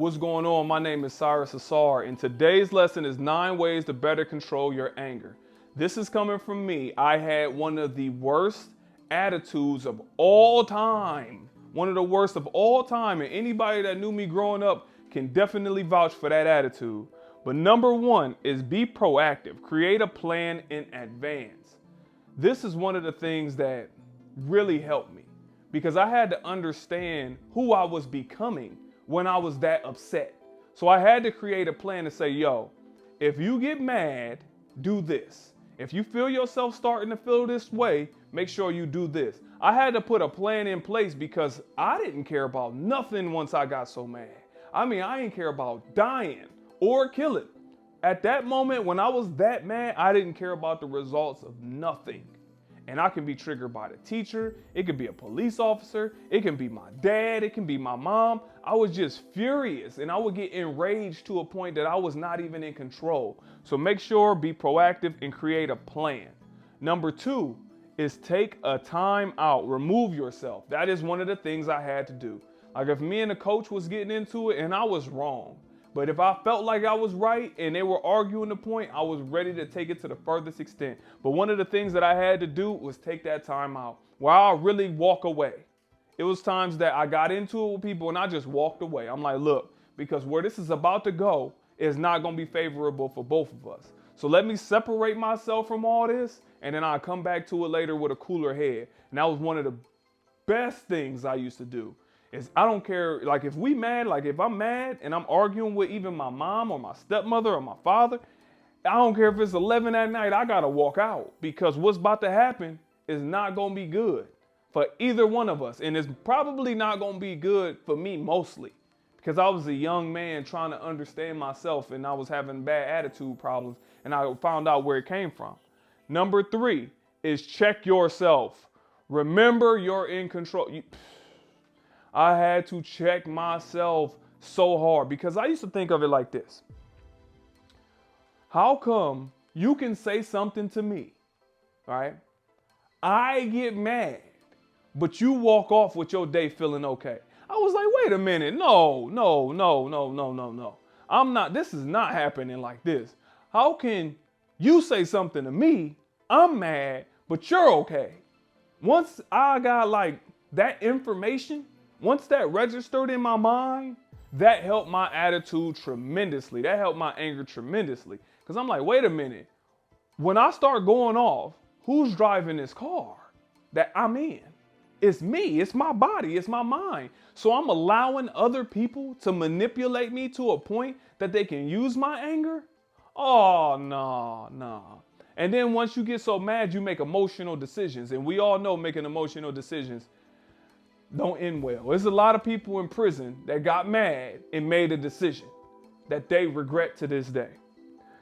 What's going on? My name is Cyrus and Ausar, and today's lesson is 9 ways to better control your anger. This is coming from me. I had one of the worst attitudes of all time. One of the worst of all time, and anybody that knew me growing up can definitely vouch for that attitude. But number 1 is be proactive. Create a plan in advance. This is one of the things that really helped me because I had to understand who I was becoming when I was that upset. So I had to create a plan to say, yo, if you get mad, do this. If you feel yourself starting to feel this way, make sure you do this. I had to put a plan in place because I didn't care about nothing once I got so mad. I didn't care about dying or killing. At that moment, when I was that mad, I didn't care about the results of nothing. And I can be triggered by the teacher. It could be a police officer. It can be my dad. It can be my mom. I was just furious and I would get enraged to a point that I was not even in control. So make sure, be proactive and create a plan. Number 2 is take a time out. Remove yourself. That is one of the things I had to do. Like if me and the coach was getting into it and I was wrong, but if I felt like I was right and they were arguing the point, I was ready to take it to the furthest extent. But one of the things that I had to do was take that time out where I really walk away. It was times that I got into it with people and I just walked away. I'm like, look, because where this is about to go is not going to be favorable for both of us. So let me separate myself from all this and then I'll come back to it later with a cooler head. And that was one of the best things I used to do. Is I don't care, like if we mad, like if I'm mad and I'm arguing with even my mom or my stepmother or my father, I don't care if it's 11 at night, I gotta walk out because what's about to happen is not gonna be good for either one of us. And it's probably not gonna be good for me mostly because I was a young man trying to understand myself and I was having bad attitude problems and I found out where it came from. Number 3 is check yourself. Remember you're in control. I had to check myself so hard because I used to think of it like this. How come you can say something to me, right? I get mad, but you walk off with your day feeling okay. I was like, wait a minute. No. This is not happening like this. How can you say something to me? I'm mad, but you're okay. Once I got like that information, once that registered in my mind, that helped my attitude tremendously. That helped my anger tremendously. Because I'm like, wait a minute. When I start going off, who's driving this car that I'm in? It's me. It's my body. It's my mind. So I'm allowing other people to manipulate me to a point that they can use my anger? Oh, no. And then once you get so mad, you make emotional decisions. And we all know making emotional decisions don't end well. There's a lot of people in prison that got mad and made a decision that they regret to this day.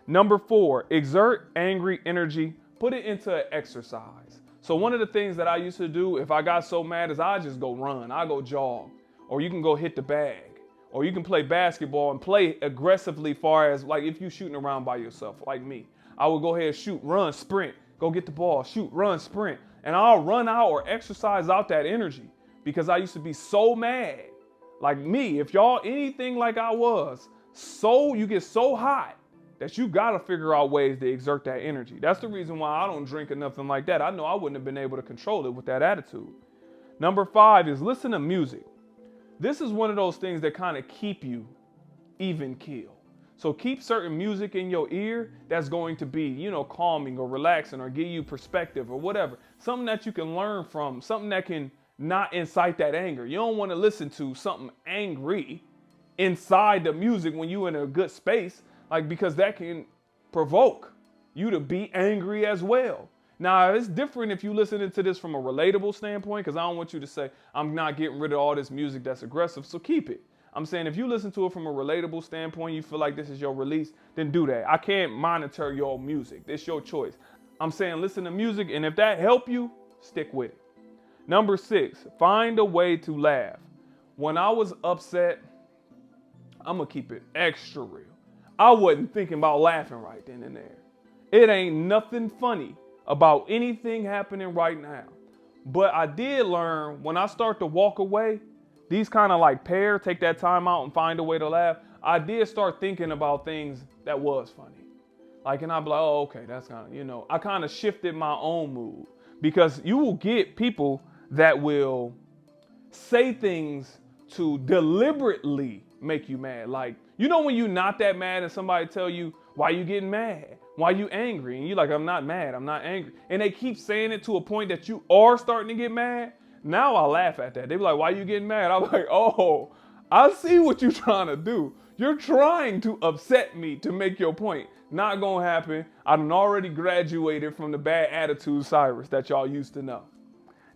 Number 4, exert angry energy. Put it into exercise. So one of the things that I used to do if I got so mad is I just go run. I go jog. Or you can go hit the bag. Or you can play basketball and play aggressively far as like if you're shooting around by yourself like me. I would go ahead, shoot, run, sprint. Go get the ball, shoot, run, sprint. And I'll run out or exercise out that energy. Because I used to be so mad, like me, if y'all anything like I was, so you get so hot that you got to figure out ways to exert that energy. That's the reason why I don't drink or nothing like that. I know I wouldn't have been able to control it with that attitude. Number 5 is listen to music. This is one of those things that kind of keep you even keel. So keep certain music in your ear that's going to be, calming or relaxing or give you perspective or whatever. Something that you can learn from, something that can not incite that anger. You don't want to listen to something angry inside the music when you're in a good space, because that can provoke you to be angry as well. Now, it's different if you listening to this from a relatable standpoint, because I don't want you to say, I'm not getting rid of all this music that's aggressive, so keep it. I'm saying if you listen to it from a relatable standpoint, you feel like this is your release, then do that. I can't monitor your music. It's your choice. I'm saying listen to music, and if that help you, stick with it. Number 6, find a way to laugh. When I was upset, I'm going to keep it extra real. I wasn't thinking about laughing right then and there. It ain't nothing funny about anything happening right now. But I did learn when I start to walk away, these kind of like pair, take that time out and find a way to laugh, I did start thinking about things that was funny. Like, and I'd be like, oh, okay, that's kind of, you know, I kind of shifted my own mood, because you will get people that will say things to deliberately make you mad. Like, you know, when you're not that mad and somebody tell you, why you getting mad? Why you angry? And you're like, I'm not mad, I'm not angry. And they keep saying it to a point that you are starting to get mad. Now I laugh at that. They be like, why you getting mad? I'm like, oh, I see what you're trying to do. You're trying to upset me to make your point. Not gonna happen. I've already graduated from the bad attitude Cyrus that y'all used to know.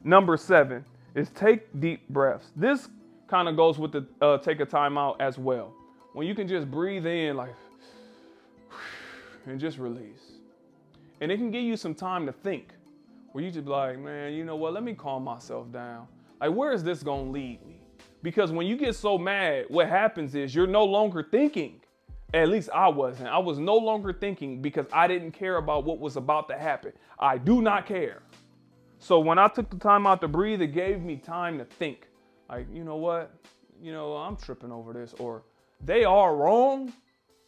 Number 7 is take deep breaths. This kind of goes with the take a time out as well. When you can just breathe in like, and just release. And it can give you some time to think, where you just be like, man, you know what, let me calm myself down. Like, where is this gonna lead me? Because when you get so mad, what happens is you're no longer thinking. At least I wasn't. I was no longer thinking because I didn't care about what was about to happen. I do not care. So when I took the time out to breathe, it gave me time to think. Like, you know what? You know, I'm tripping over this, or they are wrong,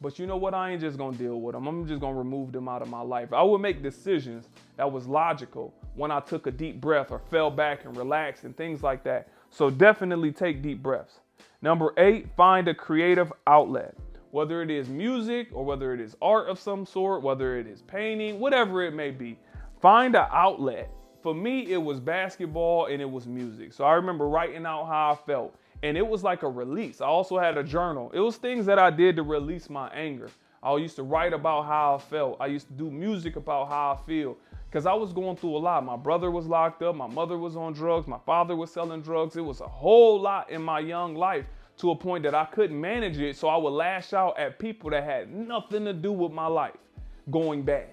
but you know what? I ain't just gonna deal with them. I'm just gonna remove them out of my life. I would make decisions that was logical when I took a deep breath or fell back and relaxed and things like that. So definitely take deep breaths. Number 8, find a creative outlet. Whether it is music or whether it is art of some sort, whether it is painting, whatever it may be, find an outlet. For me, it was basketball and it was music. So I remember writing out how I felt, and it was like a release. I also had a journal. It was things that I did to release my anger. I used to write about how I felt. I used to do music about how I feel, because I was going through a lot. My brother was locked up. My mother was on drugs. My father was selling drugs. It was a whole lot in my young life, to a point that I couldn't manage it. So I would lash out at people that had nothing to do with my life going bad.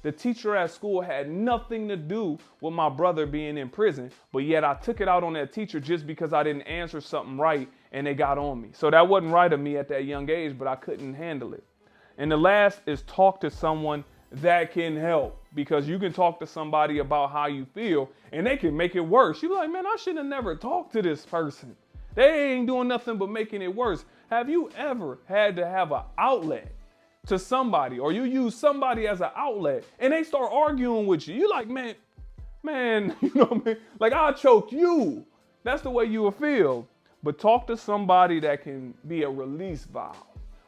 The teacher at school had nothing to do with my brother being in prison, but yet I took it out on that teacher just because I didn't answer something right and they got on me. So that wasn't right of me at that young age, but I couldn't handle it. And the last is talk to someone that can help, because you can talk to somebody about how you feel and they can make it worse. You're like, man, I should have never talked to this person. They ain't doing nothing but making it worse. Have you ever had to have an outlet to somebody, or you use somebody as an outlet and they start arguing with you? You're like, man, you know what I mean? Like, I'll choke you. That's the way you will feel. But talk to somebody that can be a release valve.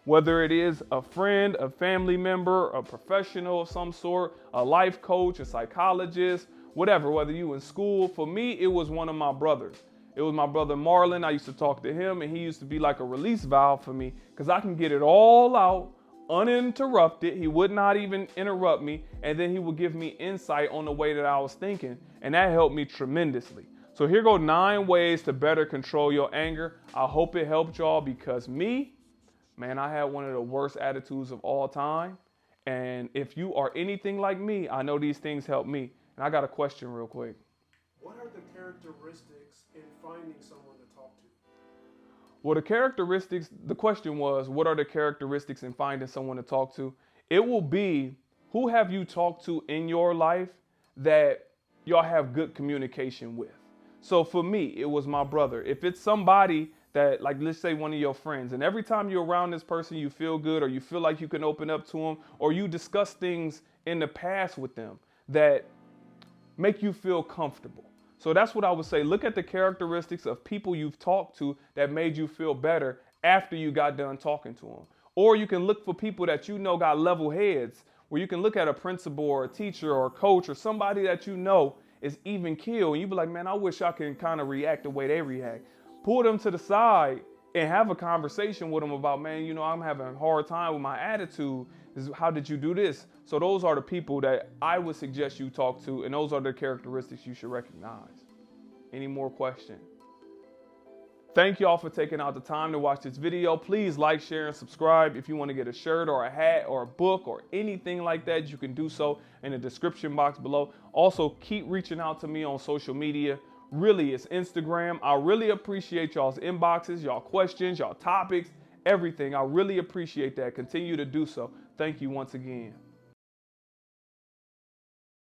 Whether it is a friend, a family member, a professional of some sort, a life coach, a psychologist, whatever, whether you in school. For me, it was one of my brothers. It was my brother Marlon. I used to talk to him, and he used to be like a release valve for me, because I can get it all out uninterrupted. He would not even interrupt me, and then he would give me insight on the way that I was thinking, and that helped me tremendously. So here go 9 ways to better control your anger. I hope it helped y'all, because me, man, I had one of the worst attitudes of all time. And if you are anything like me, I know these things help me. And I got a question real quick. What are the characteristics in finding someone to talk to? Well, the question was, what are the characteristics in finding someone to talk to? It will be, who have you talked to in your life that y'all have good communication with? So for me, it was my brother. If it's somebody that, like, let's say one of your friends, and every time you're around this person, you feel good, or you feel like you can open up to them, or you discuss things in the past with them that make you feel comfortable. So that's what I would say. Look at the characteristics of people you've talked to that made you feel better after you got done talking to them. Or you can look for people that you know got level heads, where you can look at a principal or a teacher or a coach or somebody that you know is even keel, and you be like, man, I wish I can kind of react the way they react. Pull them to the side and have a conversation with them about, man, you know, I'm having a hard time with my attitude. How did you do this? So those are the people that I would suggest you talk to, and those are the characteristics you should recognize. Any more questions? Thank y'all for taking out the time to watch this video. Please like, share, and subscribe. If you want to get a shirt or a hat or a book or anything like that, you can do so in the description box below. Also, keep reaching out to me on social media. Really, it's Instagram. I really appreciate y'all's inboxes, y'all questions, y'all topics, everything. I really appreciate that. Continue to do so. Thank you once again.